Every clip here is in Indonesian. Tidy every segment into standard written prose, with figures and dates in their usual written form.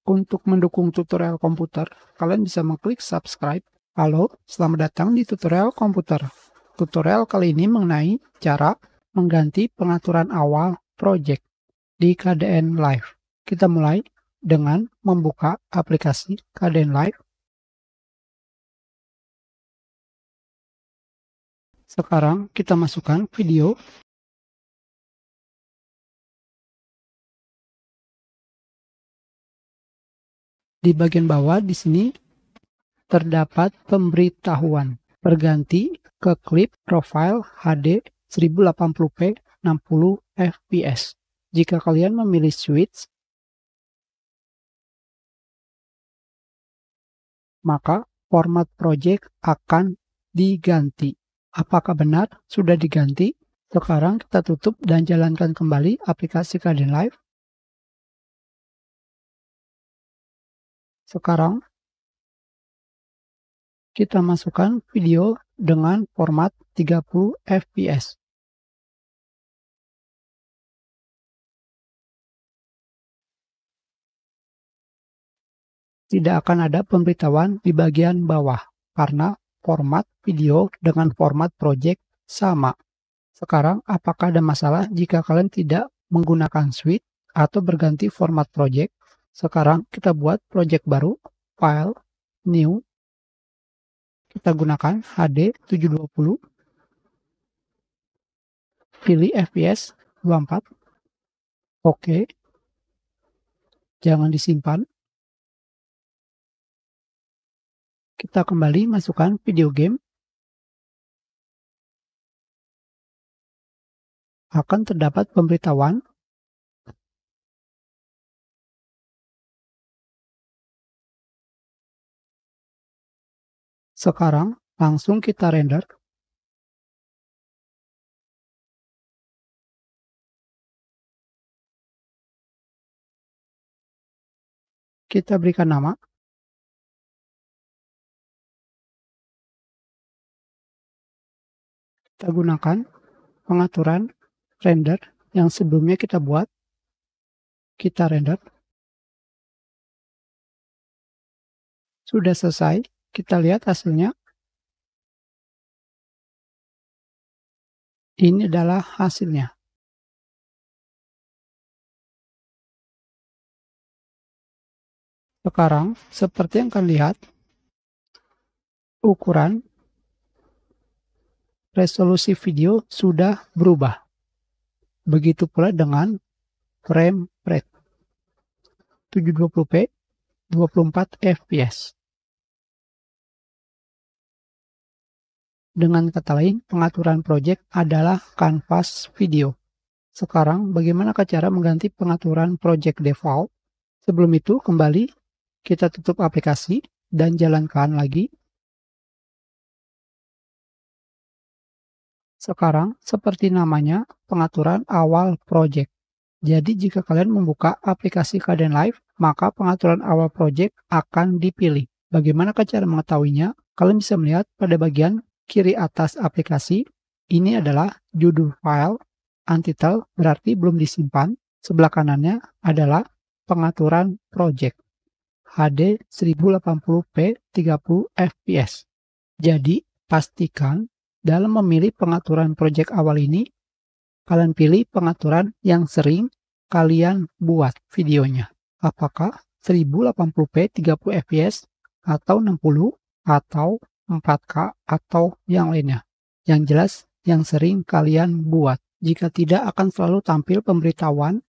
Untuk mendukung tutorial komputer, kalian bisa mengklik subscribe. Halo, selamat datang di tutorial komputer. Tutorial kali ini mengenai cara mengganti pengaturan awal project di KDN Live. Kita mulai dengan membuka aplikasi KDN Live. Sekarang kita masukkan video. Di bagian bawah di sini terdapat pemberitahuan berganti ke klip profile HD 1080p 60 fps. Jika kalian memilih switch, maka format project akan diganti. Apakah benar sudah diganti? Sekarang kita tutup dan jalankan kembali aplikasi KDN Live. Sekarang kita masukkan video dengan format 30 fps. Tidak akan ada pemberitahuan di bagian bawah karena format video dengan format project sama. Sekarang, apakah ada masalah jika kalian tidak menggunakan switch atau berganti format project? Sekarang kita buat project baru, file, new. Kita gunakan HD 720. Pilih FPS 24. Oke. Jangan disimpan. Kita kembali masukkan video game. Akan terdapat pemberitahuan sekarang langsung kita render. Kita berikan nama. Kita gunakan pengaturan render yang sebelumnya kita buat. Kita render. Sudah selesai. Kita lihat hasilnya. Ini adalah hasilnya. Sekarang, seperti yang kalian lihat, ukuran resolusi video sudah berubah. Begitu pula dengan frame rate 720p 24 fps. Dengan kata lain, pengaturan project adalah kanvas video. Sekarang, bagaimana cara mengganti pengaturan project default? Sebelum itu, kembali kita tutup aplikasi dan jalankan lagi. Sekarang, seperti namanya, pengaturan awal project. Jadi, jika kalian membuka aplikasi KDN Live, maka pengaturan awal project akan dipilih. Bagaimana cara mengetahuinya? Kalian bisa melihat pada bagian kiri atas aplikasi, ini adalah judul file, untitled berarti belum disimpan. Sebelah kanannya adalah pengaturan project, HD 1080p 30 fps. Jadi, pastikan dalam memilih pengaturan project awal ini, kalian pilih pengaturan yang sering kalian buat videonya. Apakah 1080p 30 fps atau 60 atau 4K atau yang lainnya. Yang jelas yang sering kalian buat. Jika tidak akan selalu tampil pemberitahuan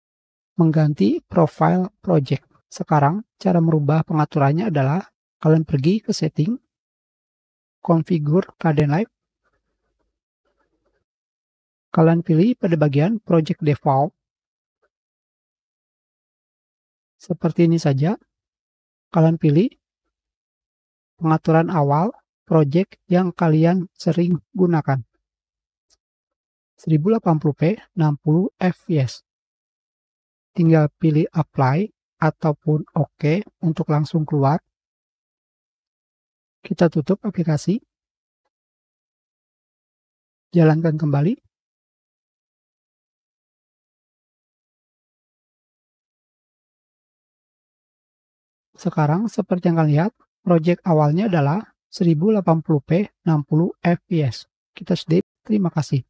mengganti profile project. Sekarang cara merubah pengaturannya adalah kalian pergi ke setting, configure KDN Live. Kalian pilih pada bagian project default. Seperti ini saja. Kalian pilih pengaturan awal project yang kalian sering gunakan. 1080p 60 fps. Tinggal pilih apply ataupun OK untuk langsung keluar. Kita tutup aplikasi. Jalankan kembali. Sekarang seperti yang kalian lihat, project awalnya adalah 1080p 60 fps. Kita sedih, terima kasih.